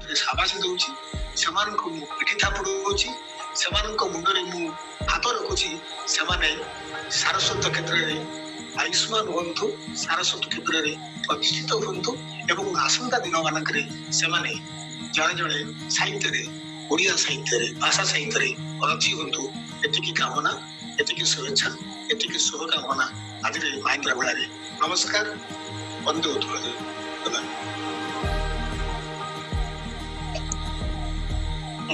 ହାତରେ ସାବାସି ଦଉଛି, ସେମାନଙ୍କୁ ମୁଁ ପିଠି ଥାପୁଡ଼ଉଛି, ସେମାନଙ୍କ ମୁଣ୍ଡରେ ମୁଁ ହାତ ରଖୁଛି। ସେମାନେ ସାରସ୍ୱତ କ୍ଷେତ୍ରରେ ଆୟୁଷ୍ମାନ ହୁଅନ୍ତୁ, ସାରସ୍ୱତ କ୍ଷେତ୍ରରେ ପ୍ରତିଷ୍ଠିତ ହୁଅନ୍ତୁ ଏବଂ ଆସନ୍ତା ଦିନମାନଙ୍କରେ ସେମାନେ ଜଣେ ଜଣେ ସାହିତ୍ୟରେ, ଓଡ଼ିଆ ସାହିତ୍ୟରେ, ଭାଷା ସାହିତ୍ୟରେ ରଚି ହୁଅନ୍ତୁ। ଏତିକି କାମନା, ଏତିକି ଶୁଭେଚ୍ଛା, ଏତିକି ଶୁଭକାମନା ଆଜିର ଏହି ମାଇନ୍ଦ୍ରା ମେଳାରେ। ନମସ୍କାର, ବନ୍ଦେ ଉତ୍କଳ।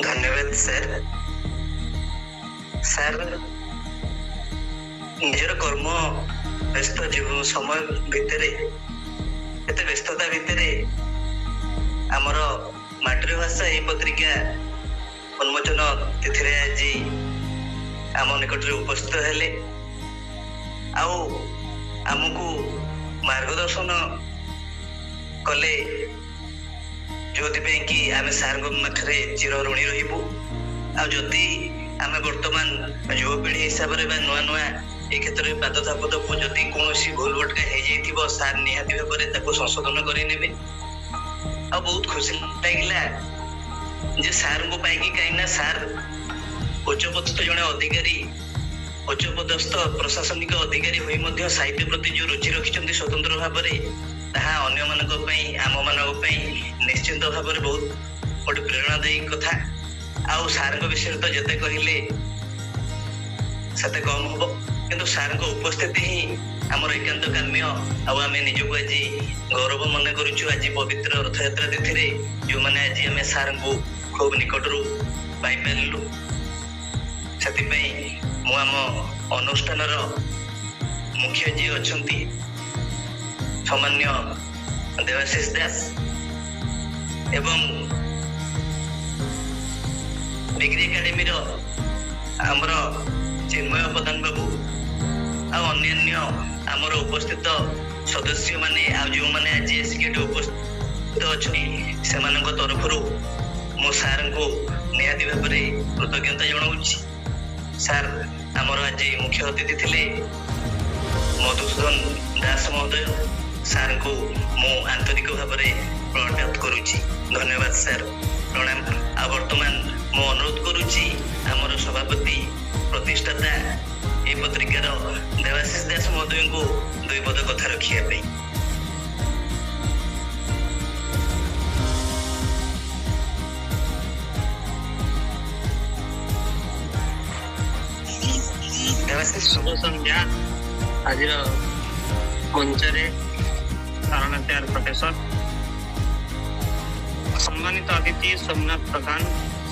ଧନ୍ୟବାଦ ସାର୍। ସାର୍ ନିଜର କର୍ମ ବ୍ୟସ୍ତ ସମୟ ଭିତରେ, ଏତେ ବ୍ୟସ୍ତତା ଭିତରେ ଆମର ମାତୃଭାଷା ଏହି ପତ୍ରିକା ଉନ୍ମୋଚନ ତିଥିରେ ଆଜି ଆମ ନିକଟରେ ଉପସ୍ଥିତ ହେଲେ, ଆଉ ଆମକୁ ମାର୍ଗଦର୍ଶନ କଲେ, ଯୋଉଥିପାଇଁ କି ଆମେ ସାର୍ଙ୍କ ପାଖରେ ଚିର ଋଣୀ ରହିବୁ। ଆଉ ଯଦି ଆମେ ବର୍ତ୍ତମାନ ଯୁବପିଢ଼ି ହିସାବରେ ବା ନୂଆ ନୂଆ ଏ କ୍ଷେତ୍ରରେ ପାଦ ଥାପଦକୁ ଯଦି କୌଣସି ଭୁଲ ଭଟକା ହେଇଯାଇଥିବ, ସାର୍ ନିହାତି ଭାବରେ ତାକୁ ସଂଶୋଧନ କରିନେବେ। ଆଉ ବହୁତ ଖୁସି ଲାଗିଲା ଯେ ସାର୍ଙ୍କୁ ପାଇକି, କାହିଁକିନା ସାର୍ ଉଚ୍ଚପଦସ୍ଥ ଜଣେ ଅଧିକାରୀ, ଉଚ୍ଚପଦସ୍ଥ ପ୍ରଶାସନିକ ଅଧିକାରୀ ହୋଇ ମଧ୍ୟ ସାହିତ୍ୟ ପ୍ରତି ଯୋଉ ରୁଚି ରଖିଛନ୍ତି ସ୍ୱତନ୍ତ୍ର ଭାବରେ, ତାହା ଅନ୍ୟମାନଙ୍କ ପାଇଁ, ଆମମାନଙ୍କ ପାଇଁ ନିଶ୍ଚିନ୍ତ ଭାବରେ ବହୁତ ଗୋଟେ ପ୍ରେରଣାଦାୟୀ କଥା। ଆଉ ସାର୍ଙ୍କ ବିଷୟରେ ତ ଯେତେ କହିଲେ ସେତେ କମ୍ ହବ, କିନ୍ତୁ ସାର୍ଙ୍କ ଉପସ୍ଥିତି ହିଁ ଆମର ଏକାନ୍ତ କାମ୍ୟ। ଆଉ ଆମେ ନିଜକୁ ଆଜି ଗୌରବ ମନେ କରୁଛୁ, ଆଜି ପବିତ୍ର ରଥଯାତ୍ରା ତିଥିରେ ଯୋଉମାନେ ଆଜି ଆମେ ସାର୍ଙ୍କୁ ଖୁବ୍ ନିକଟରୁ ପାଇପାରିଲୁ। ସେଥିପାଇଁ ମୁଁ ଆମ ଅନୁଷ୍ଠାନର ମୁଖ୍ୟ ଯିଏ ଅଛନ୍ତି ସମ୍ମାନୀୟ ଦେବାଶିଷ ଦାସ ଏବଂ ଡିଗ୍ରୀ ଏକାଡେମୀର ଆମର ଚିନ୍ମୟ ପ୍ରଧାନ ବାବୁ ଆଉ ଅନ୍ୟାନ୍ୟ ଆମର ଉପସ୍ଥିତ ସଦସ୍ୟମାନେ, ଆଉ ଯେଉଁମାନେ ଆଜି ଆସିକି ଏଠି ଉପସ୍ଥିତ ଅଛନ୍ତି, ସେମାନଙ୍କ ତରଫରୁ ମୁଁ ସାର୍ଙ୍କୁ ନିହାତି ଭାବରେ କୃତଜ୍ଞତା ଜଣାଉଛି। ସାର୍ ଆମର ଆଜି ମୁଖ୍ୟ ଅତିଥି ଥିଲେ ମଧୁସୂଦନ ଦାସ ମହୋଦୟ। ସାର୍ଙ୍କୁ ମୁଁ ଆନ୍ତରିକ ଭାବରେ ପ୍ରଣତ କରୁଛି। ଧନ୍ୟବାଦ ସାର୍, ପ୍ରଣାମ। ଆଉ ବର୍ତ୍ତମାନ ମୁଁ ଅନୁରୋଧ କରୁଛି ଆମର ସଭାପତି, ପ୍ରତିଷ୍ଠାତା এই ପତ୍ରିକାର ଦେବାଶିଷ ଦାସ ମହୋଦୟଙ୍କୁ ଦୁଇ ପଦ କଥା ରଖିବା ପାଇଁ। ଶୁଭ ସନ୍ଧ୍ୟା। ଆଜିର ମଞ୍ଚରେ ସାରନାଥ୍ୟାର ପ୍ରଫେସର, ସମ୍ମାନିତ ଅତିଥି ସୋମନାଥ ପ୍ରଧାନ,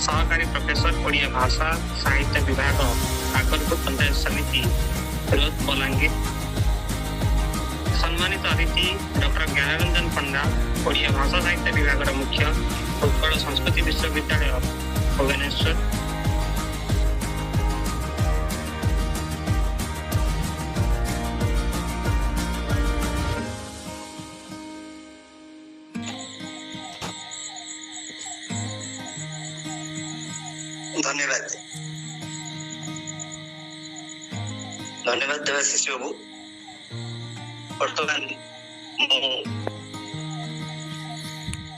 ସହକାରୀ ପ୍ରଫେସର ଓଡ଼ିଆ ଭାଷା ସାହିତ୍ୟ ବିଭାଗ, କାକରପୁର ପଞ୍ଚାୟତ ସମିତି, ରୋଧ ବଲାଙ୍ଗୀର। ସମ୍ମାନିତ ଅତିଥି ଡକ୍ଟର ଜ୍ଞାନରଞ୍ଜନ ପଣ୍ଡା, ଓଡ଼ିଆ ଭାଷା ସାହିତ୍ୟ ବିଭାଗର ମୁଖ୍ୟ, ଉତ୍କଳ ସଂସ୍କୃତି ବିଶ୍ୱବିଦ୍ୟାଳୟ ଭୁବନେଶ୍ୱର। ଧନ୍ୟବାଦ, ଧନ୍ୟବାଦ ଦେବାଶିଷ ବାବୁ। ବର୍ତ୍ତମାନ ମୁଁ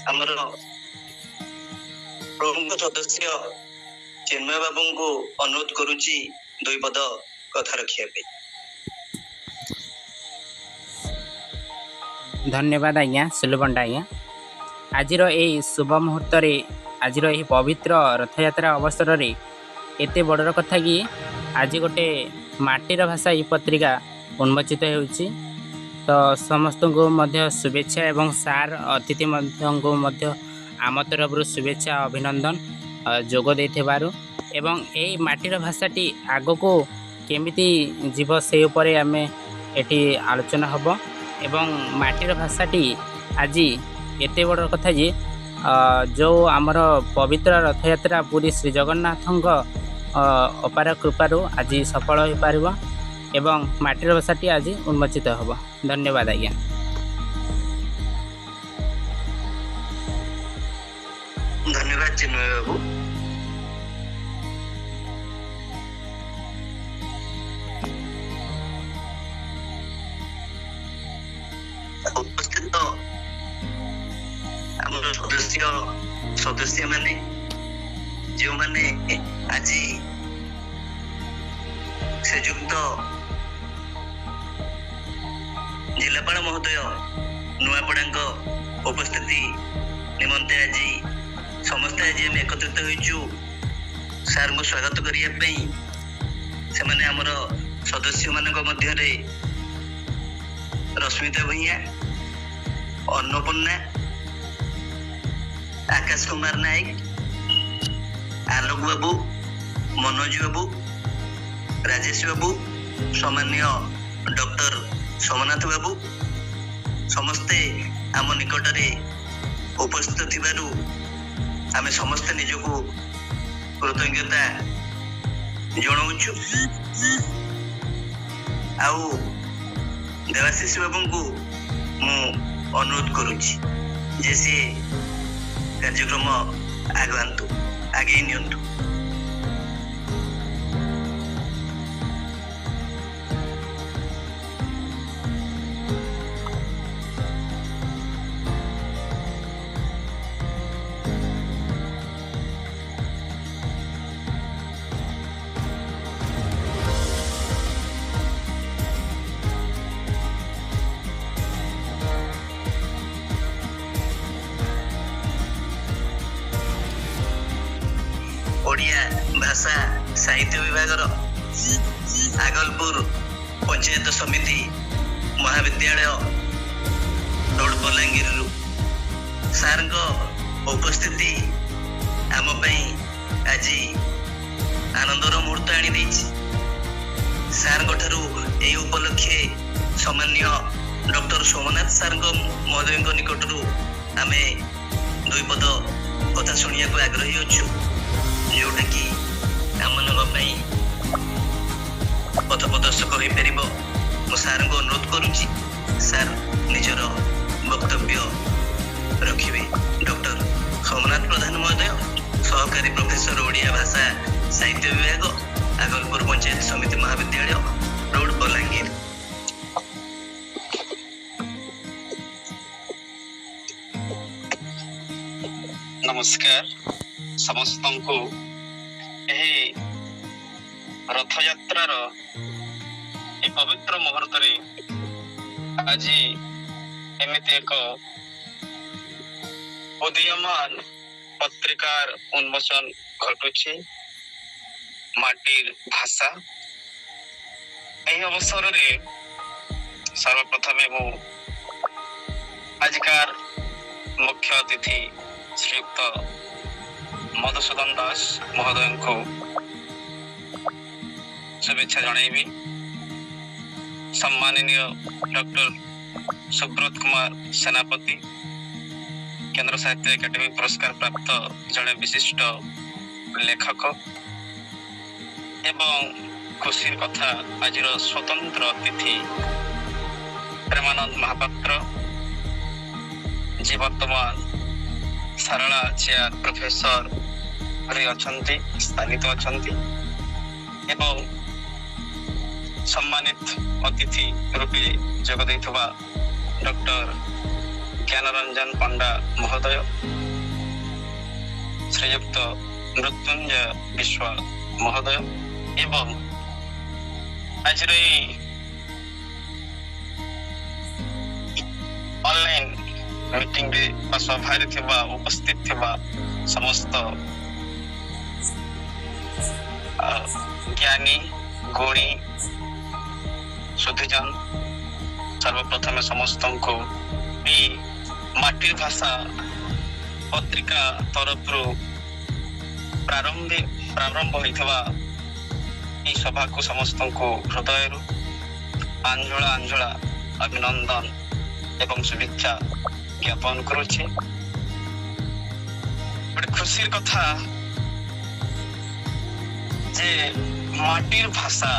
ଆମର ପ୍ରମୁଖ ସଦସ୍ୟ ଚିନ୍ମୟ ବାବୁଙ୍କୁ ଅନୁରୋଧ କରୁଛି ଦୁଇ ପଦ କଥା ରଖିବା ପାଇଁ। ଧନ୍ୟବାଦ ଆଜ୍ଞା, ସୁଲଭଣ୍ଡା ଆଜ୍ଞା। ଆଜିର ଏହି ଶୁଭ ମୁହୂର୍ତ୍ତରେ, ଆଜିର ଏହି ପବିତ୍ର ରଥଯାତ୍ରା ଅବସରରେ ଏତେ ବଡ଼ର କଥା କି ଆଜି ଗୋଟେ ମାଟିର ଭାଷା ଏହି ପତ୍ରିକା ଉନ୍ମୋଚିତ ହେଉଛି। ତ ସମସ୍ତଙ୍କୁ ମଧ୍ୟ ଶୁଭେଚ୍ଛା ଏବଂ ସାର୍ ଅତିଥି ମଧ୍ୟଙ୍କୁ ମଧ୍ୟ ଆମ ତରଫରୁ ଶୁଭେଚ୍ଛା, ଅଭିନନ୍ଦନ ଯୋଗ ଦେଇଥିବାରୁ। ଏବଂ ଏହି ମାଟିର ଭାଷାଟି ଆଗକୁ କେମିତି ଯିବ ସେ ଉପରେ ଆମେ ଏଠି ଆଲୋଚନା ହେବ। ଏବଂ ମାଟିର ଭାଷାଟି ଆଜି ଏତେ ବଡ଼ କଥା ଯେ ଯେଉଁ ଆମର ପବିତ୍ର ରଥଯାତ୍ରା ପୁରୀ ଶ୍ରୀ ଜଗନ୍ନାଥଙ୍କ ଅପାର କୃପାରୁ ଆଜି ସଫଳ ହୋଇପାରିବ ଏବଂ ମାଟିର ଭାଷାଟି ଆଜି ଉନ୍ମୋଚିତ ହେବ। ଧନ୍ୟବାଦ ଆଜ୍ଞା। ଧନ୍ୟବାଦ ଚିନ୍ମୟ ବାବୁ। ଉପସ୍ଥିତ ଆମର ସଦସ୍ୟ ସଦସ୍ୟମାନେ ଯେଉଁମାନେ ଆଜି ଶ୍ରୀଯୁକ୍ତ ଜିଲ୍ଲାପାଳ ମହୋଦୟ ନୂଆପଡ଼ାଙ୍କ ଉପସ୍ଥିତି ନିମନ୍ତେ ଆଜି ସମସ୍ତେ ଆଜି ଆମେ ଏକତ୍ରିତ ହୋଇଛୁ ସାର୍ଙ୍କୁ ସ୍ୱାଗତ କରିବା ପାଇଁ। ସେମାନେ ଆମର ସଦସ୍ୟମାନଙ୍କ ମଧ୍ୟରେ ରଶ୍ମିତା ଭୂଇଁଆ, ଅନ୍ନପୂର୍ଣ୍ଣା, ଆକାଶ କୁମାର ନାୟକ, ଆଲୋକ ବାବୁ, ମନୋଜ ବାବୁ, ରାଜେଶ ବାବୁ, ସମ୍ମାନୀୟ ଡକ୍ଟର ସୋମନାଥ ବାବୁ ସମସ୍ତେ ଆମ ନିକଟରେ ଉପସ୍ଥିତ ଥିବାରୁ ଆମେ ସମସ୍ତେ ନିଜକୁ କୃତଜ୍ଞତା ଜଣାଉଛୁ। ଆଉ ଦେବାଶିଷ ବାବୁଙ୍କୁ ମୁଁ ଅନୁରୋଧ କରୁଛି ଯେ ସିଏ କାର୍ଯ୍ୟକ୍ରମ ଆଗେଇ ନିଅନ୍ତୁ। ଓଡ଼ିଆ ଭାଷା ସାହିତ୍ୟ ବିଭାଗର ଆଗଲପୁର ପଞ୍ଚାୟତ ସମିତି ମହାବିଦ୍ୟାଳୟ ରୋଡ ବଲାଙ୍ଗୀରରୁ ସାର୍ଙ୍କ ଉପସ୍ଥିତି ଆମ ପାଇଁ ଆଜି ଆନନ୍ଦର ମୁହୂର୍ତ୍ତ ଆଣିଦେଇଛି। ସାର୍ଙ୍କ ଠାରୁ ଏହି ଉପଲକ୍ଷେ ସମ୍ମାନୀୟ ଡକ୍ଟର ସୋମନାଥ ସାର୍ଙ୍କ ମହୋଦୟଙ୍କ ନିକଟରୁ ଆମେ ଦୁଇ ପଦ କଥା ଶୁଣିବାକୁ ଆଗ୍ରହୀ ଅଛୁ, ଯୋଉଟାକି ଆମମାନଙ୍କ ପାଇଁ ପଥ ପ୍ରଦର୍ଶକ ହୋଇପାରିବ। ମୁଁ ସାର୍ଙ୍କୁ ଅନୁରୋଧ କରୁଛି ସାର୍ ନିଜର ବକ୍ତବ୍ୟ ରଖିବେ। ଡକ୍ଟର ସୋମନାଥ ପ୍ରଧାନ ମହୋଦୟ, ସହକାରୀ ପ୍ରଫେସର ଓଡ଼ିଆ ଭାଷା ସାହିତ୍ୟ ବିଭାଗ, ଆଗଲପୁର ପଞ୍ଚାୟତ ସମିତି ମହାବିଦ୍ୟାଳୟ ରୋଡ ବଲାଙ୍ଗୀର। ନମସ୍କାର ସମସ୍ତଙ୍କୁ। ଏହି ରଥଯାତ୍ରାର ଏ ପବିତ୍ର ମୁହୂର୍ତ୍ତରେ ଆଜି ଏମିତି ଏକ ଉଦୀୟମାନ ପତ୍ରିକାର ଉନ୍ମୋଚନ ଘଟୁଛି, ମାଟିର ଭାଷା। ଏହି ଅବସରରେ ସର୍ବପ୍ରଥମେ ମୁଁ ଆଜିକାର ମୁଖ୍ୟ ଅତିଥି ଶ୍ରୀଯୁକ୍ତ ମଧୁସୂଦନ ଦାସ ମହୋଦୟଙ୍କୁ शुभेच्छा जणाइबी। सम्माननीय डॉक्टर सुब्रत कुमार सेनापति केंद्र साहित्य एकाडेमी पुरस्कार प्राप्त जड़े विशिष्ट लेखक एवं खुशी कथा आज स्वतंत्र अतिथि प्रेमानंद महापात्र जी वर्तमान सारला चेयर प्रोफेसर अच्छी स्थानित अच्छा एवं सम्मानित अतिथि रूपे जोग देइथबा डॉक्टर ज्ञानरंजन पंडा महोदय, श्रीयुक्त मृत्युंजय विश्व महोदय एवं आज ऑनलाइन मीटिंग रे सभारे थिबा उपस्थित थिबा समस्त ज्ञानी गुणी सुधीजन सर्वप्रथम समस्त को माटिर भाषा पत्रिका तरफ प्रारंभ होइथबा ई सभा को समस्त को हृदय आंजला अभिनंदन एवं शुभेच्छा ज्ञापन करुछि। बड़े खुशी कथा जे माटिर भाषा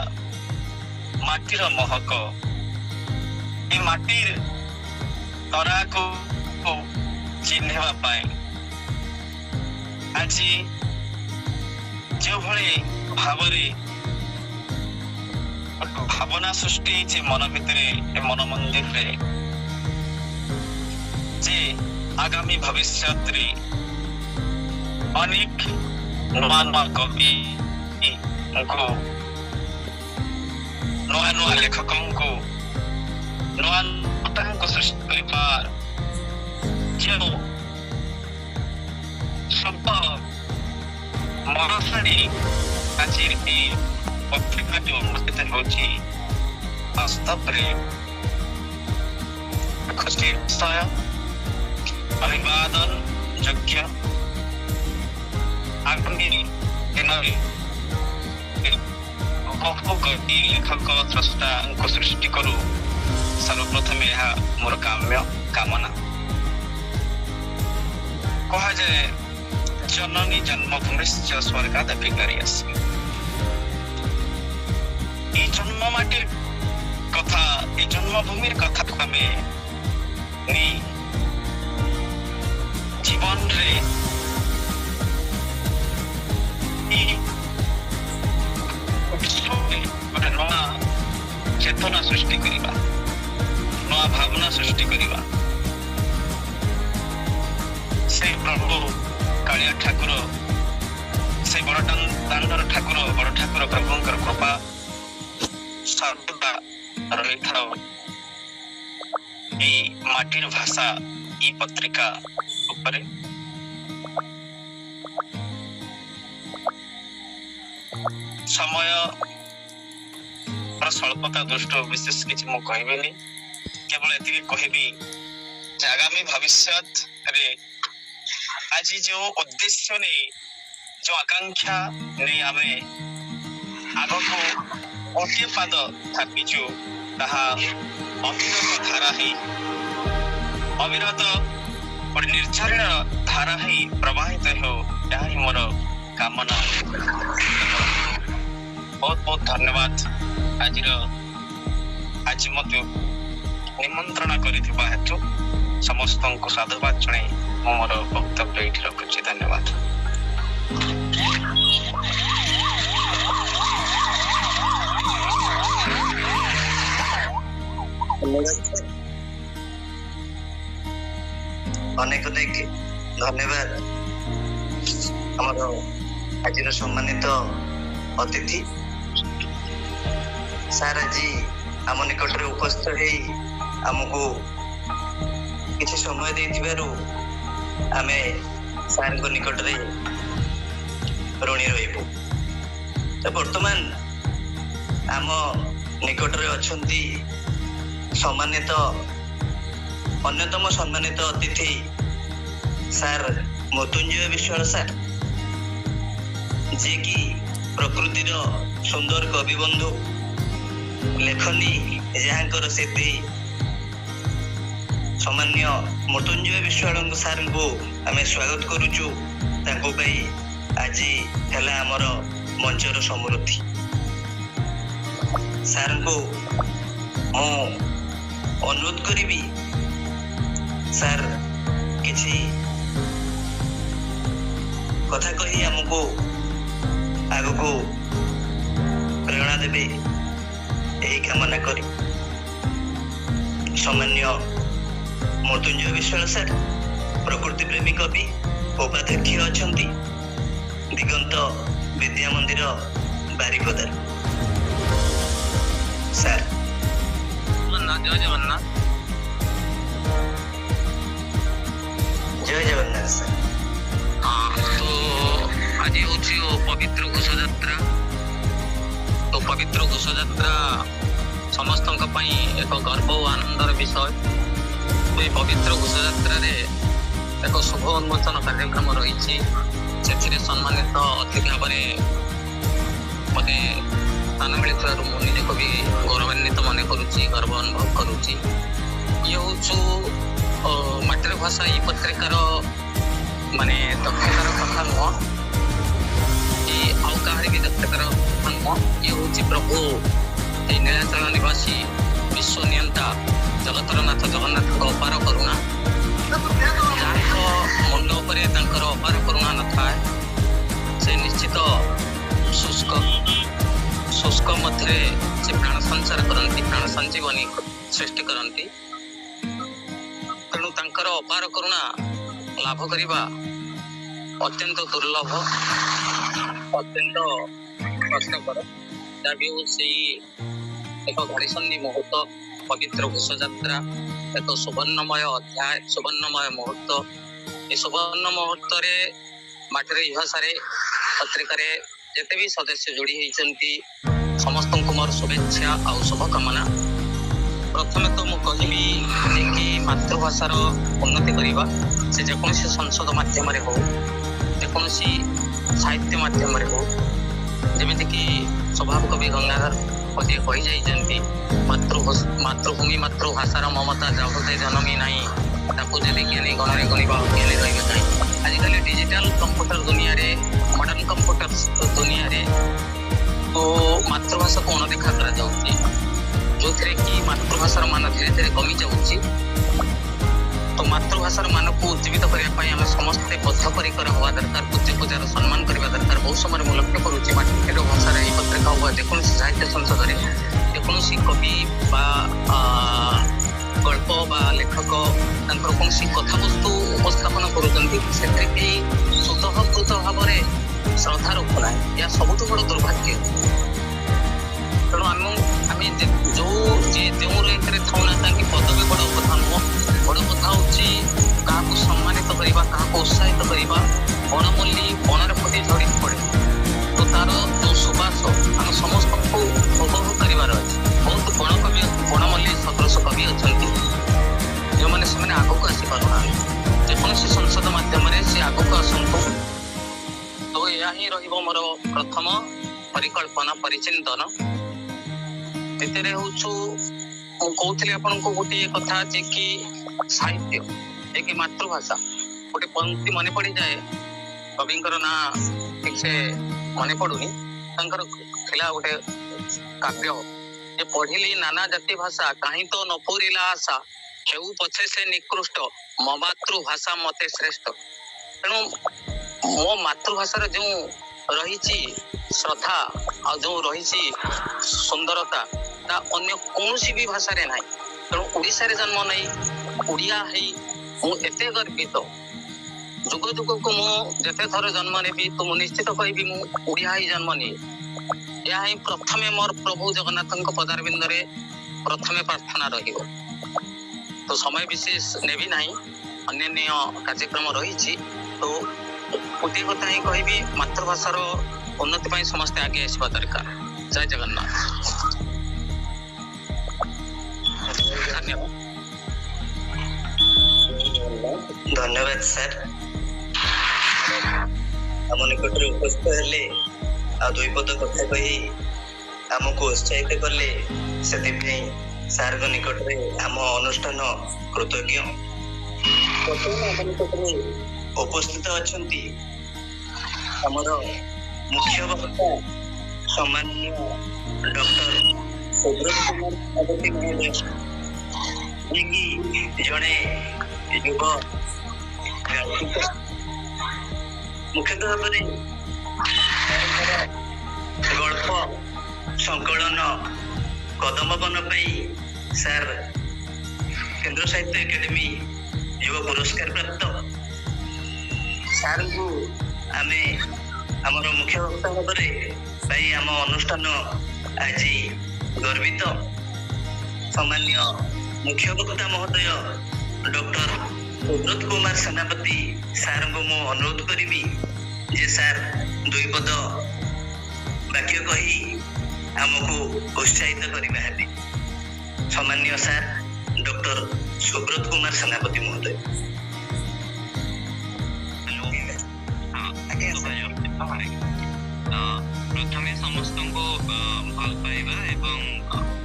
माटिर महक ए माटिर तरा को चिन्हवा पाए आज जो भले भावरे भावना सृष्टि जे मन भितरे मन मंदिर रे जे आगामी भविष्य रे ଅନେକ ନୂଆ ନୂଆ କବିଙ୍କୁ ନୂଆ ନୂଆ ଲେଖକଙ୍କୁ ନୂଆ ତାଙ୍କୁ ସୃଷ୍ଟି କରିବାର ଯେଉଁ ଶବ୍ଦ ମନସାଡ଼ି ଆଜି ଏ ପତ୍ରିକାଟି ଅନୁଷ୍ଠିତ ହେଉଛି ବାସ୍ତବରେ ଖୁସି ବିଷୟ, ଅଭିବାଦନ ଯୋଗ୍ୟ। ଆଗାମୀ ଦିନରେ ବହୁ କବି ଲେଖକ ସ୍ରଷ୍ଟାଙ୍କୁ ସୃଷ୍ଟି କରୁ। ସର୍ବପ୍ରଥମେ ଏହା ମୋର କାମନା। କୁହାଯାଏ ଜନନୀ ଜନ୍ମଭୂମିଶ୍ଚ ସ୍ୱର୍ଗାଦପି ଗରୀୟସୀ। এই জন্ম মাটির কথা, এই জন্মভূমির কথাକୁ ଆମେ ନେଇ ଜୀବନରେ ଗୋଟେ ନୂଆ ଚେତନା ସୃଷ୍ଟି କରିବା, ନୂଆ ଭାବନା ସୃଷ୍ଟି କରିବା। ସେଇ ପ୍ରଭୁ କାଳିଆ ଠାକୁର, ସେଇ ବଡ଼ ଦାଣ୍ଡର ଠାକୁର, ବଡ଼ ଠାକୁର ପ୍ରଭୁଙ୍କର କୃପା ସର୍ବଦା ରହିଥାଉ। এই মাটির ভাষা এই পত্রিকা উপরে সময় স্বল্পতা দৃষ্টি বিশেষ কিছু মু কহিবিনি। কেবল এতিকি কহিবি যে আগামী ভবিষ্যৎরে আজি যে উদ্দেশ্য নেই, যে আকাঙ্ক্ষা নেই আমি আগକୁ ଗୋଟିଏ ପାଦ ଥାପିଛୁ, ତାହା ଅବିରତ ଧାରା ହେଇ, ଅବିରତ ଗୋଟେ ନିର୍ଝରିଣ ଧାରା ହେଇ ପ୍ରବାହିତ ହେଉ, ଏହା ହିଁ ମୋର କାମନା। ବହୁତ ବହୁତ ଧନ୍ୟବାଦ ଆଜି ମୋତେ ନିମନ୍ତ୍ରଣ କରିଥିବା ହେତୁ ସମସ୍ତଙ୍କୁ ସାଧୁବାଦ ଜଣାଇ ମୁଁ ମୋର ବକ୍ତବ୍ୟ ଏଇଠି ରଖୁଛି। ଧନ୍ୟବାଦ। ଅନେକ ଅନେକ ଧନ୍ୟବାଦ ଆମର ଆଜିର ସମ୍ମାନିତ ଅତିଥି ସାର୍। ଆଜି ଆମ ନିକଟରେ ଉପସ୍ଥିତ ହେଇ ଆମକୁ କିଛି ସମୟ ଦେଇଥିବାରୁ ଆମେ ସାର୍ଙ୍କ ନିକଟରେ ଋଣୀ ରହିବୁ। ତ ବର୍ତ୍ତମାନ ଆମ ନିକଟରେ ଅଛନ୍ତି ଅନ୍ୟତମ ସମ୍ମାନିତ ଅତିଥି ସାର୍ ମୃତ୍ୟୁଞ୍ଜୟ ବିଶ୍ୱାଳ ସାର୍, ଯିଏକି ପ୍ରକୃତିର ସୁନ୍ଦର କବିବନ୍ଧୁ, ଲେଖନୀ ଯାହାଙ୍କର ସିଦ୍ଧି। ସମ୍ମାନୀୟ ମୃତ୍ୟୁଞ୍ଜୟ ବିଶ୍ୱାଳ ସାର୍ଙ୍କୁ ଆମେ ସ୍ୱାଗତ କରୁଛୁ। ତାଙ୍କ ପାଇଁ ଆଜି ହେଲା ଆମର ମଞ୍ଚର ସମୃଦ୍ଧି। ସାର୍ଙ୍କୁ ମୁଁ ଅନୁରୋଧ କରିବି, ସାର୍ କିଛି କଥା କହି ଆମକୁ ଆଗକୁ ପ୍ରେରଣା ଦେବେ, ଏହି କାମନା କରି ସମ୍ମାନୀୟ ମୃତ୍ୟୁଞ୍ଜୟ ବିଶ୍ୱାଳ ସାର୍ ପ୍ରକୃତି ପ୍ରେମୀ କବି, ଉପାଧ୍ୟକ୍ଷ ଅଛନ୍ତି ଦିଗନ୍ତ ବିଦ୍ୟା ମନ୍ଦିର ବାରିପଦାରେ। ସାର୍ ଜୟ ଜଗନ୍ନାଥ। ଜୟ ଜଗନ୍ନାଥ ସାର୍। তো আজ হচ্ছে পবিত্র ঘোষযাত্রা। তো পবিত্র ঘোষযাত্রা সমস্ত এক গর্ব ও আনন্দর বিষয়। এই পবিত্র ঘোষযাত্রারে এক শুভ উন্মোচন কার্যক্রম রয়েছে। ସେଥିରେ ସମ୍ମାନିତ ଅତିଥି ଭାବରେ ମୋତେ ସ୍ଥାନ ମିଳିଥିବାରୁ ମୁଁ ନିଜକୁ ବି ଗୌରବାନ୍ୱିତ ମନେ କରୁଛି, ଗର୍ବ ଅନୁଭବ କରୁଛି। ଇଏ ହଉଛୁ ମାଟିର ଭାଷା ଏଇ ପତ୍ରିକାର ମାନେ ଦକ୍ଷତାର କଥା ନୁହଁ, କି ଆଉ କାହାରି ବି ଦକ୍ଷତାର କଥା ନୁହଁ। ଇଏ ହଉଛି ପ୍ରଭୁ ଏଇ ନୀଳାଚଳ ନିବାସୀ ବିଶ୍ୱ ନିୟନ୍ତା ଜଗତର ନାଥ ଜଗନ୍ନାଥଙ୍କ ଅପାର କରୁଣା। ଯାହାଙ୍କ ମୁଣ୍ଡ ଉପରେ ତାଙ୍କର ଅପାର କରୁଣା ନଥାଏ, ସେ ନିଶ୍ଚିତ ଶୁଷ୍କ ମଧ୍ୟରେ ସେ ପ୍ରାଣ ସଞ୍ଚାର କରନ୍ତି, ପ୍ରାଣ ସଞ୍ଜୀବନୀ ସୃଷ୍ଟି କରନ୍ତି। ତେଣୁ ତାଙ୍କର ଅପାର କରୁଣା ଲାଭ କରିବା ଅତ୍ୟନ୍ତ ଦୁର୍ଲଭ, ଅତ୍ୟନ୍ତ କଷ୍ଟକର। ଯାହା ବି ହଉ ସେଇ ଏକ ଘଡ଼ିସନ୍ଧି ମୁହୂର୍ତ୍ତ, ପବିତ୍ର ଘୋଷଯାତ୍ରା ଏକ ସୁବର୍ଣ୍ଣମୟ ଅଧ୍ୟାୟ, ସୁବର୍ଣ୍ଣମୟ ମୁହୂର୍ତ୍ତ। ଏ ସୁବର୍ଣ୍ଣ ମୁହୂର୍ତ୍ତରେ ମାଟିର ଇଭାସାରେ ପତ୍ରିକାରେ ଯେତେ ବି ସଦସ୍ୟ ଯୋଡ଼ି ହେଇଛନ୍ତି ସମସ୍ତଙ୍କୁ ମୋର ଶୁଭେଚ୍ଛା ଆଉ ଶୁଭକାମନା। ପ୍ରଥମେ ତ ମୁଁ କହିବି ଯେ କି ମାତୃଭାଷାର ଉନ୍ନତି କରିବା ସେ ଯେକୌଣସି ସଂସଦ ମାଧ୍ୟମରେ ହଉ, ଯେକୌଣସି ସାହିତ୍ୟ ମାଧ୍ୟମରେ ହଉ। ଯେମିତିକି ସ୍ୱଭାବ କବି ଗଙ୍ଗାଧର ପଦିଏ କହିଯାଇଛନ୍ତି, ମାତୃଭୂମି ମାତୃଭାଷାର ମମତା ଯାହୃଦେ ଜନମୀ ନାହିଁ, ତାକୁ ଯଦି ଜ୍ଞାନୀ ଗଣରେ ଗଣିବା ଜ୍ଞାନୀ ରହିବେ ନାହିଁ। ଆଜିକାଲି ଡିଜିଟାଲ କମ୍ପ୍ୟୁଟର ଦୁନିଆରେ, ମଡର୍ଣ୍ଣ କମ୍ପ୍ୟୁଟର ଦୁନିଆରେ ତ ମାତୃଭାଷାକୁ ଅଣଦେଖା କରାଯାଉଛି, ଯେଉଁଥିରେ କି ମାତୃଭାଷାର ମାନ ଧୀରେ ଧୀରେ କମି ଯାଉଛି। ତ ମାତୃଭାଷାର ମାନକୁ ଉଜ୍ଜୀବିତ କରିବା ପାଇଁ ଆମେ ସମସ୍ତେ ବଦ୍ଧପରିକର ହେବା ଦରକାର, ପୂଜ୍ୟ ପୂଜାର ସମ୍ମାନ କରିବା ଦରକାର। ବହୁ ସମୟରେ ମୁଁ ଲକ୍ଷ୍ୟ କରୁଛି ମାତୃ ଭାଷାରେ ଏହି ପତ୍ରିକା ବା ଯେକୌଣସି ସାହିତ୍ୟ ସଂସଦରେ ଯେକୌଣସି କବି ବା ଗଳ୍ପ ବା ଲେଖକ ତାଙ୍କର କୌଣସି କଥାବସ୍ତୁ ଉପସ୍ଥାପନ କରୁଛନ୍ତି, ସେଥିରେ କେହି ସ୍ୱତଃପୃତ ଭାବରେ ଶ୍ରଦ୍ଧା ରଖୁନାହିଁ। ଏହା ସବୁଠୁ ବଡ଼ ଦୁର୍ଭାଗ୍ୟ। ତେଣୁ ଆମେ ଯେଉଁ ରେଙ୍କରେ ଥାଉନା କାହିଁକି ପଦବୀ ବଡ଼ କଥା ନୁହଁ। ବଡ଼ କଥା ହେଉଛି କାହାକୁ ସମ୍ମାନିତ କରିବା, କାହାକୁ ଉତ୍ସାହିତ କରିବା। ବଣମଲ୍ଲି ବଣରେ ଫୁଟି ଝଡ଼ି ପଡ଼େ, ତ ତାର ଯେଉଁ ସୁବାସ ଆମେ ସମସ୍ତଙ୍କୁ ଉପଭୋଗ କରିବାର ଅଛି। ବହୁତ ବଣମଲ୍ଲି ସଦୃଶ କବି ଅଛନ୍ତି ଯେଉଁମାନେ ସେମାନେ ଆଗକୁ ଆସିପାରୁନାହାନ୍ତି। ଯେକୌଣସି ସଂସଦ ମାଧ୍ୟମରେ ସେ ଆଗକୁ ଆସନ୍ତୁ। ତ ଏହା ହିଁ ରହିବ ମୋର ପ୍ରଥମ ପରିକଳ୍ପନା, ପରିଚିନ୍ତନ। ଦ୍ୱିତୀୟରେ ହେଉଛୁ ମୁଁ କହୁଥିଲି ଆପଣଙ୍କୁ ଗୋଟିଏ କଥା ଯେ କି ସାହିତ୍ୟ, ଯେ କି ମାତୃଭାଷା। ଗୋଟେ ପଂକ୍ତି ମନେ ପଡ଼ିଯାଏ, କବିଙ୍କର ନାଁ ଠିକ ସେ ମନେ ପଡୁନି, ତାଙ୍କର ଥିଲା ଗୋଟେ କାବ୍ୟ ଯେ ପଢିଲି ନାନା ଜାତି ଭାଷା, କାହିଁ ତ ନ ପୂରିଲା ଆଶା, ହେଉ ପଛେ ସେ ନିକୃଷ୍ଟ, ମୋ ମାତୃଭାଷା ମତେ ଶ୍ରେଷ୍ଠ। ତେଣୁ ମୋ ମାତୃଭାଷାର ଯେଉଁ ରହିଛି ଶ୍ରଦ୍ଧା ଆଉ ଯେଉଁ ରହିଛି ସୁନ୍ଦରତା, ତା ଅନ୍ୟ କୌଣସି ବି ଭାଷାରେ ନାହିଁ। ତେଣୁ ଓଡ଼ିଶାରେ ଜନ୍ମ ନେଇ ଓଡ଼ିଆ ହେଇ ମୁଁ ଏତେ ଗର୍ବିତ। ଯୁଗ ଯୁଗକୁ ମୁଁ ଯେତେ ଥର ଜନ୍ମ ନେବି ତ ମୁଁ ନିଶ୍ଚିତ କହିବି ମୁଁ ଓଡ଼ିଆ ହିଁ ଜନ୍ମ ନିଏ। ଏହା ହିଁ ପ୍ରଥମେ ମୋର ପ୍ରଭୁ ଜଗନ୍ନାଥଙ୍କ ପଦାରବିନ୍ଦରେ ପ୍ରଥମେ ପ୍ରାର୍ଥନା ରହିବ। ତ ସମୟ ବିଶେଷ ନେବି ନାହିଁ, ଅନ୍ୟାନ୍ୟ କାର୍ଯ୍ୟକ୍ରମ ରହିଛି। ତ ଗୋଟିଏ କଥା ହିଁ କହିବି, ମାତୃଭାଷାର ଉନ୍ନତି ପାଇଁ ସମସ୍ତେ ଆଗେ ଆସିବା ଦରକାର। ଜୟ ଜଗନ୍ନାଥ। ଧନ୍ୟବାଦ ସାର୍। ଆମ ନିକଟରେ ଉପସ୍ଥିତ ହେଲେ ଆଉ ଦୁଇ ପଦ କଥା କହି ଆମକୁ ଉତ୍ସାହିତ କଲେ, ସେଥିପାଇଁ ସାର୍ଙ୍କ ନିକଟରେ ଆମ ଅନୁଷ୍ଠାନ କୃତଜ୍ଞ। ଉପସ୍ଥିତ ଅଛନ୍ତି ଆମର ମୁଖ୍ୟ ବକ୍ତା ସମ୍ମାନୀୟ ଡକ୍ଟର ସୁବ୍ରତ କୁମାର ସେନାପତି ମହୋଦୟ, ଯିଏକି ଜଣେ ଯୁବ ଗାଳ୍ପିକ। ମୁଖ୍ୟତଃ ଭାବରେ ଗଳ୍ପ ସଂକଳନ କଦମବନ ପାଇଁ ସାର୍ କେନ୍ଦ୍ର ସାହିତ୍ୟ ଏକାଡେମୀ ଯୁବ ପୁରସ୍କାର ପ୍ରାପ୍ତ। ସାର୍ଙ୍କୁ ଆମେ ଆମର ମୁଖ୍ୟ ବକ୍ତା ଭାବରେ ପାଇ ଆମ ଅନୁଷ୍ଠାନ ଆଜି ଗର୍ବିତ। ସମ୍ମାନୀୟ ମୁଖ୍ୟ ବକ୍ତା ମହୋଦୟ ଡକ୍ଟର ସୁବ୍ରତ କୁମାର ସେନାପତି ସାର୍ଙ୍କୁ ମୁଁ ଅନୁରୋଧ କରିବି ଯେ ସାର୍ ଦୁଇ ପଦ ବାକ୍ୟ କହି ଆମକୁ ଉତ୍ସାହିତ କରିବା ହେବେ। ସମ୍ମାନୀୟ ସାର୍ ଡକ୍ଟର ସୁବ୍ରତ କୁମାର ସେନାପତି ମହୋଦୟ। ପ୍ରଥମେ ସମସ୍ତଙ୍କୁ ଭଲ ପାଇବା ଏବଂ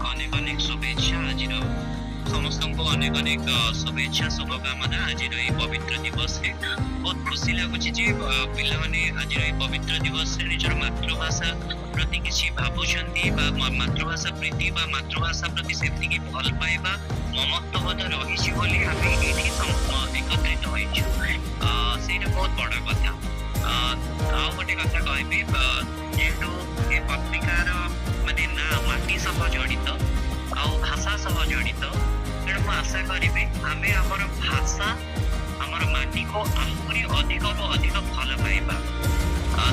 ଅନେକ ଅନେକ ଶୁଭେଚ୍ଛା। ଆଜିର ସମସ୍ତଙ୍କୁ ଅନେକ ଅନେକ ଶୁଭେଚ୍ଛା, ଶୁଭକାମନା। ଆଜିର ଏହି ପବିତ୍ର ଦିବସରେ ବହୁତ ଖୁସି ଲାଗୁଛି ଯେ ପିଲାମାନେ ଆଜିର ଏହି ପବିତ୍ର ଦିବସରେ ନିଜର ମାତୃଭାଷା ପ୍ରତି କିଛି ଭାବୁଛନ୍ତି ବା ମାତୃଭାଷା ପ୍ରୀତି ବା ମାତୃଭାଷା ପ୍ରତି ସେତିକି ଭଲ ପାଇବା, ମମତ୍ୱବୋଧ ରହିଛି ବୋଲି ଆମେ ଏଇଠି ଏକତ୍ରିତ ହୋଇଛୁ। ସେଇଟା ବହୁତ ବଡ଼ କଥା। ଆଉ ଗୋଟେ କଥା କହିବି, ଯେହେତୁ ଏ ପତ୍ରିକାର ମାନେ ନା ମାଟି ସହ ଜଡ଼ିତ ଆଉ ଭାଷା ସହ ଜଡ଼ିତ, ତେଣୁ ମୁଁ ଆଶା କରିବି ଆମେ ଆମର ଭାଷା, ଆମ ଆମର ମାଟିକୁ ଆହୁରି ଅଧିକରୁ ଅଧିକ ଭଲ ପାଇବା।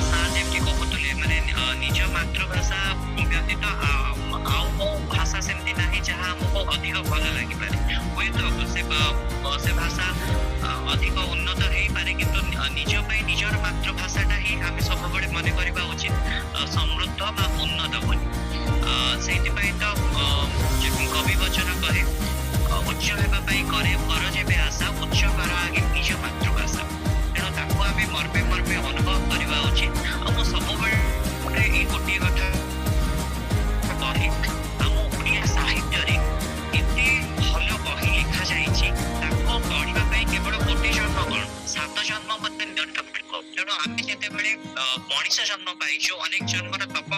ସାର୍ ଯେମିତି କହୁଥିଲେ ମାନେ ନିଜ ମାତୃଭାଷା ବ୍ୟତୀତ ଆଉ କୋଉ ଭାଷା ସେମିତି ନାହିଁ ଯାହା ଆମକୁ ଅଧିକ ଭଲ ଲାଗିପାରେ। ହୁଏତ ସେ ଭାଷା ଅଧିକ ଉନ୍ନତ ହେଇପାରେ କିନ୍ତୁ ନିଜ ପାଇଁ ନିଜର ମାତୃଭାଷାଟା ହିଁ ଆମେ ସବୁବେଳେ ମନେ କରିବା ଉଚିତ ସମୃଦ୍ଧ ବା ଉନ୍ନତ ବୋଲି। ସେଇଥିପାଇଁ ତ କବି ବଚନ କହେ ଉଚ୍ଚ ହେବା ପାଇଁ କର ଯେବେ ଆଶା ଉଚ୍ଚ କର ଆଗେ ନିଜ ମାତୃଭାଷା। ତେଣୁ ତାକୁ ଆମେ ମର୍ମେ ମର୍ମେ ଅନୁଭବ କରିବା ଉଚିତ। ଆଉ ମୁଁ ସବୁବେଳେ ଏଇ ଗୋଟିଏ କଥା କହେ ଆମ ଓଡ଼ିଆ ସାହିତ୍ୟରେ ଏତେ ଭଲ ବହି ଲେଖାଯାଇଛି ତାକୁ ପଢିବା ପାଇଁ କେବଳ ଗୋଟେ ଜନ୍ମ କଣ 7 ଜନ୍ମ ମଧ୍ୟ ଦରକାର। ତେଣୁ ଆମେ ଯେତେବେଳେ ମଣିଷ ଜନ୍ମ ପାଇଛୁ ଅନେକ ଜନ୍ମର ତପ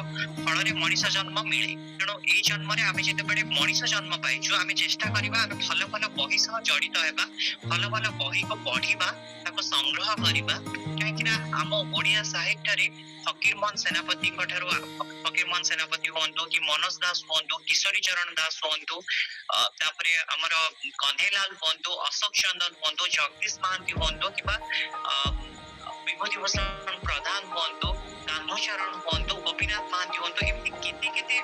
ଫଳରେ ମଣିଷ ଜନ୍ମ ମିଳେ। ତେଣୁ ଏଇ ଜନ୍ମରେ ଆମେ ଯେତେବେଳେ ମଣିଷ ଜନ୍ମ ପାଇଛୁ ଆମେ ଚେଷ୍ଟା କରିବା ଆମେ ଭଲ ଭଲ ବହି ସହ ଜଡ଼ିତ ହେବା, ଭଲ ଭଲ ବହିକୁ ପଢିବା, ତାକୁ ସଂଗ୍ରହ କରିବା। କାହିଁକି ନା ଆମ ଓଡ଼ିଆ ସାହିତ୍ୟରେ ଫକୀରମୋହନ ସେନାପତିଙ୍କ ଠାରୁ ଫକୀରମୋହନ ସେନାପତି ହୁଅନ୍ତୁ କି ମନୋଜ ଦାସ ହୁଅନ୍ତୁ, କିଶୋରୀ ଚରଣ ଦାସ ହୁଅନ୍ତୁ, ତାପରେ ଆମର କହ୍ନେଇଲାଲ ହୁଅନ୍ତୁ, ଅଶୋକ ଚନ୍ଦନ ହୁଅନ୍ତୁ, ଜଗଦୀଶ ମହାନ୍ତି ହୁଅନ୍ତୁ କିମ୍ବା ବିଭୂତି ଭୂଷଣ ପ୍ରଧାନ ହୁଅନ୍ତୁ, କାହ୍ନୁଚରଣ ହୁଅନ୍ତୁ, ଗୋପୀନାଥ ମହାନ୍ତି ହୁଅନ୍ତୁ, ଏମିତି କେତେ କେତେ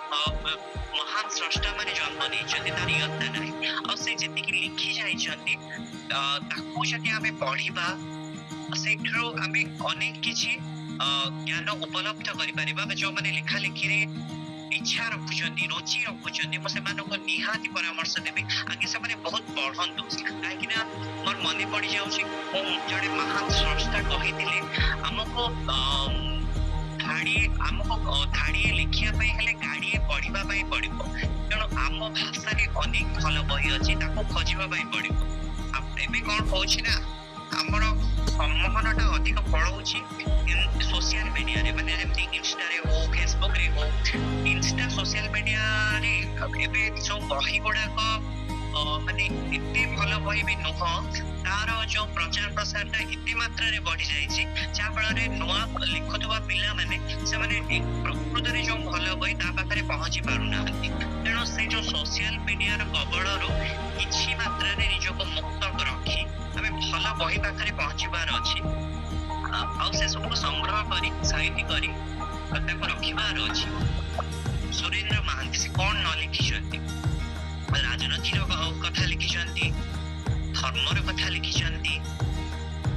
ମହାନ ସ୍ରଷ୍ଟା ମାନେ ଜନ୍ମ ନେଇଛନ୍ତି ତାର ଇୟତ୍ତା ନାହିଁ। ଆଉ ସେ ଯେତିକି ଲେଖି ଯାଇଛନ୍ତି ତାକୁ ଯଦି ଆମେ ପଢିବା ସେଇଥିରୁ ଆମେ ଅନେକ କିଛି ଜ୍ଞାନ ଉପଲବ୍ଧ କରିପାରିବା। ଯୋଉମାନେ ଲେଖା ଲେଖିରେ ଇଚ୍ଛା ରଖୁଛନ୍ତି, ରୁଚି ରଖୁଛନ୍ତି, ମୁଁ ସେମାନଙ୍କୁ ନିହାତି ପରାମର୍ଶ ଦେବି ଆଗେ ସେମାନେ ବହୁତ ପଢନ୍ତୁ। କାହିଁକି ନା ମୋର ମନେ ପଡିଯାଉଛି ମୁଁ ଜଣେ ମହାନ ସ୍ରଷ୍ଟା କହିଥିଲେ ଆମକୁ ଧାଡ଼ିଏ ଲେଖିବା ପାଇଁ ହେଲେ ଗାଡ଼ିଏ ପଢିବା ପାଇଁ ପଡିବ। ତେଣୁ ଆମ ଭାଷାରେ ଅନେକ ଭଲ ବହି ଅଛି ତାକୁ ଖୋଜିବା ପାଇଁ ପଡିବ। ଏବେ କଣ ହଉଛି ନା ଆମର ସମ୍ମୋହନଟା ଅଧିକ ପଳଉଛି ସୋସିଆଲ ମିଡିଆରେ, ମାନେ ଯେମିତି ଇନଷ୍ଟାରେ ହଉ, ଫେସବୁକରେ ହଉ। ଇନଷ୍ଟା ସୋସିଆଲ ମିଡିଆରେ ଏବେ ଯୋଉ ବହି ଗୁଡାକ ମାନେ ଏତେ ଭଲ ବହି ବି ନୁହଁ, ତାର ଯୋଉ ପ୍ରଚାର ପ୍ରସାରଟା ଏତେ ମାତ୍ରାରେ ବଢି ଯାଇଛି ଯାହା ଫଳରେ ନୂଆ ଲେଖୁଥିବା ପିଲାମାନେ ସେମାନେ ପ୍ରକୃତରେ ଯୋଉ ଭଲ ବହି ତା ପାଖରେ ପହଞ୍ଚି ପାରୁନାହାନ୍ତି। ତେଣୁ ସେ ଯୋଉ ସୋସିଆଲ ମିଡିଆର କବଳରୁ କିଛି ମାତ୍ରାରେ ନିଜକୁ ମୁକ୍ତ ରଖି ଆମେ ଭଲ ବହି ପାଖରେ ପହଞ୍ଚିବାର ଅଛି। ଆଉ ସେ ସବୁକୁ ସଂଗ୍ରହ କରି ସାଇତି କରି ତାକୁ ରଖିବାର ଅଛି। ସୁରେନ୍ଦ୍ର ମହାନ୍ତି ସେ କଣ ନ ଲେଖିଛନ୍ତି? ରାଜନୀତିର କଥା ଲେଖିଛନ୍ତି, ଧର୍ମର କଥା ଲେଖିଛନ୍ତି,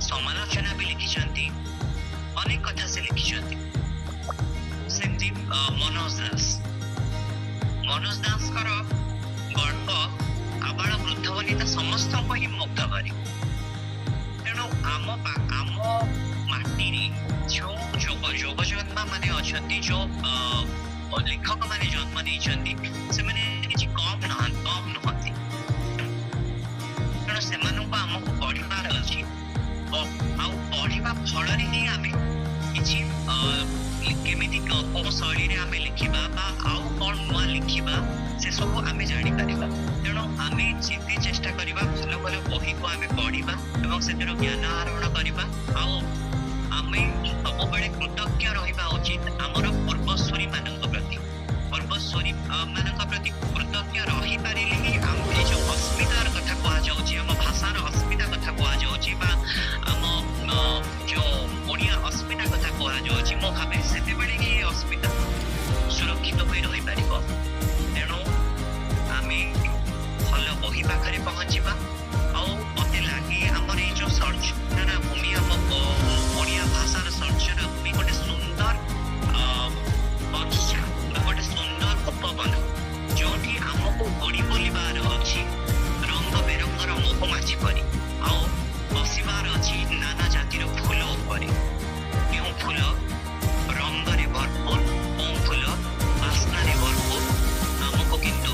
ସମାଲୋଚନା ବି ଲେଖିଛନ୍ତି, ଅନେକ କଥା ସେ ଲେଖିଛନ୍ତି। ସେମିତି ମନୋଜ ଦାସଙ୍କର ଗଳ୍ପ ଆବାଳ ବୃଦ୍ଧ ବନିତା ସମସ୍ତଙ୍କୁ ହିଁ ମୁଗ୍ଧ କରେ। ତେଣୁ ଆମ ମାଟିରେ ଯୋଉ ଯୁବଜନ୍ମା ମାନେ ଅଛନ୍ତି, ଯୋଉ ଲେଖକ ମାନେ ଜନ୍ମ ନେଇଛନ୍ତି ସେମାନେ କିଛି କମ୍ ନୁହନ୍ତି। ତେଣୁ ସେମାନଙ୍କୁ ଆମକୁ ପଢିବାର ଅଛି। ଆଉ ପଢିବା ଫଳରେ ହିଁ ଆମେ କିଛି କେମିତି କୋଉ ଶୈଳୀରେ ଆମେ ଲେଖିବା ବା ଆଉ କଣ ନୂଆ ଲେଖିବା ସେସବୁ ଆମେ ଜାଣିପାରିବା। ତେଣୁ ଆମେ ଯେତେ ଚେଷ୍ଟା କରିବା ଭଲ ଭଲ ବହିକୁ ଆମେ ପଢିବା ଏବଂ ସେଥିରୁ ଜ୍ଞାନ ଆହରଣ କରିବା। ଆଉ ଆମେ ସବୁବେଳେ କୃତଜ୍ଞ ରହିବା ଉଚିତ ଆମର ପୂର୍ବସୂରୀ ମାନଙ୍କ ପ୍ରତି। କୃତଜ୍ଞ ରହିପାରିଲେ ହିଁ ଏ ଯୋଉ ଅସ୍ମିତାର କଥା କୁହାଯାଉଛି, ଆମ ଭାଷାର ଅସ୍ମିତା କଥା କୁହାଯାଉଛି ବା ଆମ ଯୋଉ ଓଡ଼ିଆ ଅସ୍ମିତା କଥା କୁହାଯାଉଛି, ମୁଁ ଭାବେ ସେତେବେଳେ ହିଁ ଏ ଅସ୍ମିତା ସୁରକ୍ଷିତ ହୋଇ ରହିପାରିବ। ତେଣୁ ଆମେ ଭଲ ବହି ପାଖରେ ପହଞ୍ଚିବା। ଆଉ ମତେ ଲାଗେ ଆମର ଏଇ ଯୋଉ ସର୍ଜନା ଭୂମି, ଆମ ଓଡ଼ିଆ ଭାଷାର ସର୍ଜନା ଭୂମି ଗୋଟେ ସୁନ୍ଦର ବଗିଚା, ଗୋଟେ ସୁନ୍ଦର ଉପବନ ଯୋଉଠି ଆମକୁ ଗୋଡ଼ି ବୋଲିବାର ଅଛି ରଙ୍ଗ ବେରଙ୍ଗର ମହୁମାଛି ପରି, ଆଉ ବସିବାର ଅଛି ନାନା ଜାତିର ଫୁଲ ଉପରେ। କେଉଁ ଫୁଲ ରଙ୍ଗରେ ଭରପୁର, କେଉଁ ଫୁଲ ବାସ୍ନାରେ ଭରପୁର, ଆମକୁ କିନ୍ତୁ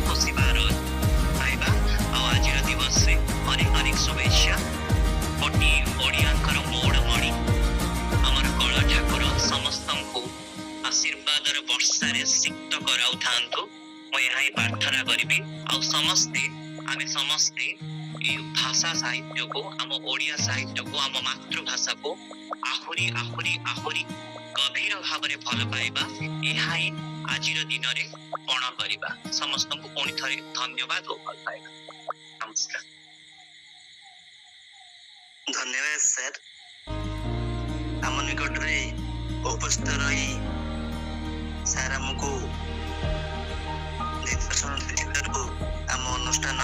ବସିବାର ପାଇବା। ଆଉ ଆଜିର ଦିବସରେ ଅନେକ ଅନେକ ଶୁଭେଚ୍ଛା। ଓଡ଼ିଆଙ୍କର ମୌଡ଼ମଣି ଆମର କଳ ଠାକୁର ସମସ୍ତଙ୍କୁ ଆଶୀର୍ବାଦର ବର୍ଷାରେ ସିକ୍ତ କରାଉଥାନ୍ତୁ, ମୁଁ ଏହା ହିଁ ପ୍ରାର୍ଥନା କରିବି। ଆଉ ଆମେ ସମସ୍ତେ এই ভাষা সাহিত্যକୁ, ଆମ ଓଡ଼ିଆ ସାହିତ୍ୟକୁ, ଆମ ମାତୃଭାଷାକୁ ଆହୁରି ଗଭୀର ଭାବରେ ଭଲ ପାଇବା, ଏହା ହିଁ ଆଜିର ଦିନରେ ପଣ କରିବା। ସମସ୍ତଙ୍କୁ ପୁଣି ଥରେ ଧନ୍ୟବାଦ ଓ ଭଲ ପାଇବା। ନମସ୍କାର। ଧନ୍ୟବାଦ ସାର୍, ଆମ ନିକଟରେ ଉପସ୍ଥିତ ରହି ସାର୍ ଆମକୁ ନିର୍ଦ୍ଦେଶନ ଦେଇଥିବାରୁ ଆମ ଅନୁଷ୍ଠାନ